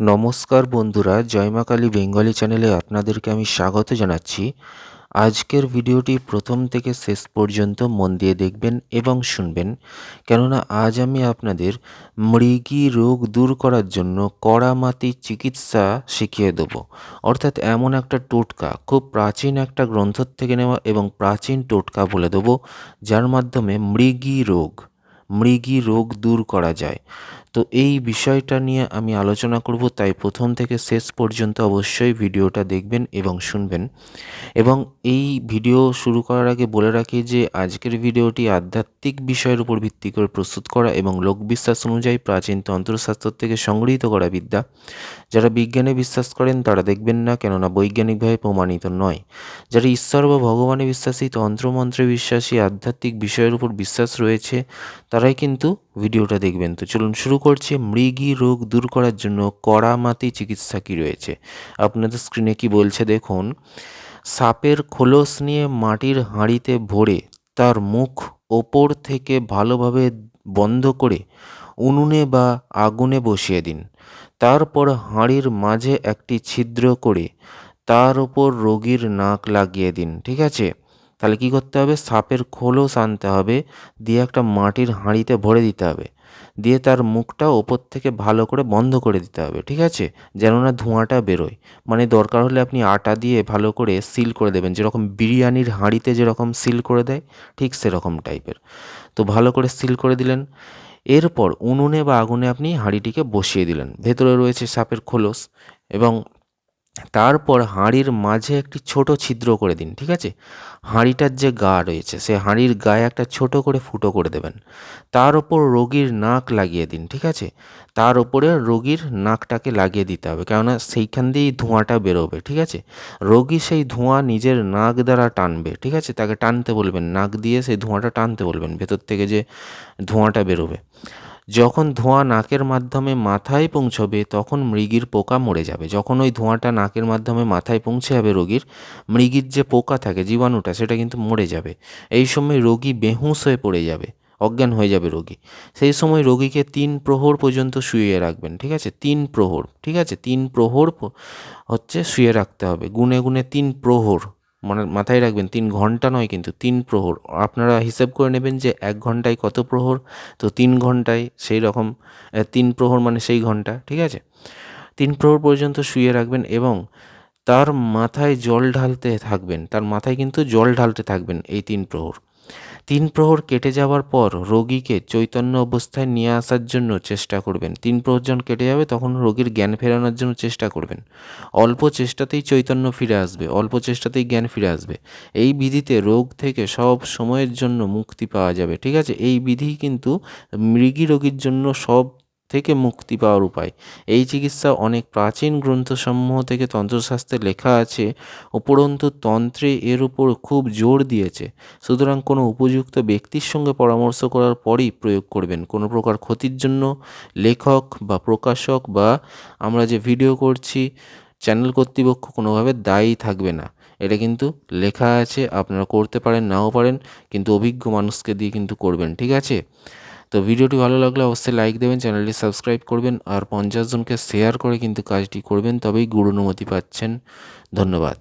নমস্কার বন্ধুরা, জয় মা কালী বেঙ্গলি চ্যানেলে আপনাদেরকে আমি স্বাগত জানাচ্ছি। আজকের ভিডিওটি প্রথম থেকে শেষ পর্যন্ত মন দিয়ে দেখবেন এবং শুনবেন, কেননা আজ আমি আপনাদের মৃগী রোগ দূর করার জন্য কড়ামাতির চিকিৎসা শিখিয়ে দেবো। অর্থাৎ এমন একটা টোটকা, খুব প্রাচীন একটা গ্রন্থ থেকে নেওয়া এবং প্রাচীন টোটকা বলে দেবো, যার মাধ্যমে মৃগী রোগ দূর করা যায়। তো এই বিষয়টা নিয়ে আমি আলোচনা করব, তাই প্রথম থেকে শেষ পর্যন্ত অবশ্যই ভিডিওটা দেখবেন এবং শুনবেন। এবং এই ভিডিও শুরু করার আগে বলে রাখি যে আজকের ভিডিওটি আধ্যাত্মিক বিষয়ের উপর ভিত্তি করে প্রস্তুত করা এবং লোকবিশ্বাস অনুযায়ী প্রাচীন তন্ত্রশাস্ত্র থেকে সংগৃহীত করা বিদ্যা। যারা বিজ্ঞানে বিশ্বাস করেন তারা দেখবেন না, কেননা বৈজ্ঞানিকভাবে প্রমাণিত নয়। যারা ঈশ্বর বা ভগবানে বিশ্বাসী, তন্ত্রমন্ত্রে বিশ্বাসী, আধ্যাত্মিক বিষয়ের উপর বিশ্বাস রয়েছে, তারাই কিন্তু ভিডিওটা দেখবেন। তো চলুন শুরু করছি। মৃগী রোগ দূর করার জন্য কড়ামাতি চিকিৎসা কী রয়েছে আপনাদের স্ক্রিনে কি বলছে দেখুন। সাপের খোলস নিয়ে মাটির হাঁড়িতে ভরে তার মুখ ওপর থেকে ভালোভাবে বন্ধ করে উনুনে বা আগুনে বসিয়ে দিন। তারপর হাঁড়ির মাঝে একটি ছিদ্র করে তার ওপর রোগীর নাক লাগিয়ে দিন। ঠিক আছে, তাহলে কি করতে হবে? সাপের খোলস আনতে হবে, দিয়ে একটা মাটির হাঁড়িতে ভরে দিতে হবে, দিয়ে তার মুখটা ওপর থেকে ভালো করে বন্ধ করে দিতে হবে। ঠিক আছে, যেন না ধোঁয়াটা বেরোয়। মানে দরকার হলে আপনি আটা দিয়ে ভালো করে সিল করে দেবেন, যেরকম বিরিয়ানির হাঁড়িতে যেরকম সিল করে দেয়, ঠিক সেরকম টাইপের। তো ভালো করে সিল করে দিলেন। এরপর উনুনে বা আগুনে আপনি হাঁড়িটিকে বসিয়ে দিলেন, ভেতরে রয়েছে সাপের খোলস, এবং তারপর হাঁড়ির মাঝে একটি ছোট ছিদ্র করে দিন। ঠিক আছে, হাঁড়িটার যে গা রয়েছে সে হাঁড়ির গায়ে একটা ছোট করে ফুটো করে দেবেন। তার ওপর রোগীর নাক লাগিয়ে দিন। ঠিক আছে, তার ওপরে রোগীর নাকটাকে লাগিয়ে দিতে হবে, কেননা সেইখান দিয়েই ধোঁয়াটা বেরোবে। ঠিক আছে, রোগী সেই ধোঁয়া নিজের নাক দ্বারা টানবে। ঠিক আছে, তাকে টানতে বলবেন, নাক দিয়ে সেই ধোঁয়াটা টানতে বলবেন, ভেতর থেকে যে ধোঁয়াটা বেরোবে। যখন ধোঁয়া নাকের মাধ্যমে মাথায় পৌঁছবে তখন মৃগীর পোকা মরে যাবে। যখন ওই ধোঁয়াটা নাকের মাধ্যমে মাথায় পৌঁছে যাবে রোগীর, মৃগীর যে পোকা থাকে, জীবাণুটা, সেটা কিন্তু মরে যাবে। এই সময় রোগী বেহুঁশ হয়ে পড়ে যাবে, অজ্ঞান হয়ে যাবে রোগী। সেই সময় রোগীকে 3 প্রহর পর্যন্ত শুইয়ে রাখবেন। ঠিক আছে, 3 প্রহর। ঠিক আছে, 3 প্রহর হচ্ছে শুয়ে রাখতে হবে, গুনে গুনে 3 প্রহর। মানে মাথায় রাখবেন 3 ঘন্টা নয়, কিন্তু 3 প্রহর। আপনারা হিসেব করে নেবেন যে 1 ঘন্টায় কত প্রহর, তো 3 ঘন্টায় সেই রকম 3 প্রহর মানে সেই ঘন্টা। ঠিক আছে, 3 প্রহর পর্যন্ত শুয়ে রাখবেন এবং তার মাথায় জল ঢালতে থাকবেন। তার মাথায় কিন্তু জল ঢালতে থাকবেন এই 3 প্রহর। 3 প্রহর কেটে যাওয়ার পর রোগীকে চৈতন্য অবস্থায় নিয়ে আসার জন্য চেষ্টা করবেন। 3 প্রহর যখন কেটে যাবে তখন রোগীর জ্ঞান ফেরানোর জন্য চেষ্টা করবেন। অল্প চেষ্টাতেই চৈতন্য ফিরে আসবে, অল্প চেষ্টাতেই জ্ঞান ফিরে আসবে। এই বিধিতে রোগ থেকে সব সময়ের জন্য মুক্তি পাওয়া যাবে। ঠিক আছে, এই বিধি কিন্তু মৃগী রোগীর জন্য সব থেকে মুক্তি পাওয়ার উপায়। এই চিকিৎসা অনেক প্রাচীন গ্রন্থসমূহ থেকে তন্ত্রশাস্ত্রে লেখা আছে, উপরন্তু তন্ত্রে এর উপর খুব জোর দিয়েছে। সুতরাং কোনো উপযুক্ত ব্যক্তির সঙ্গে পরামর্শ করার পরই প্রয়োগ করবেন। কোনো প্রকার ক্ষতির জন্য লেখক বা প্রকাশক বা আমরা যে ভিডিও করছি চ্যানেল কর্তৃপক্ষ কোনোভাবে দায়ী থাকবে না। এটা কিন্তু লেখা আছে, আপনারা করতে পারেন নাও পারেন, কিন্তু অভিজ্ঞ মানুষকে দিয়ে কিন্তু করবেন। ঠিক আছে, তো ভিডিওটি ভালো লাগলে অবশ্যই লাইক দেবেন, চ্যানেলটি সাবস্ক্রাইব করবেন, আর 50 জনকে শেয়ার করে কিন্তু কাজটি করবেন, তবেই গুরু অনুমতি পাচ্ছেন। ধন্যবাদ।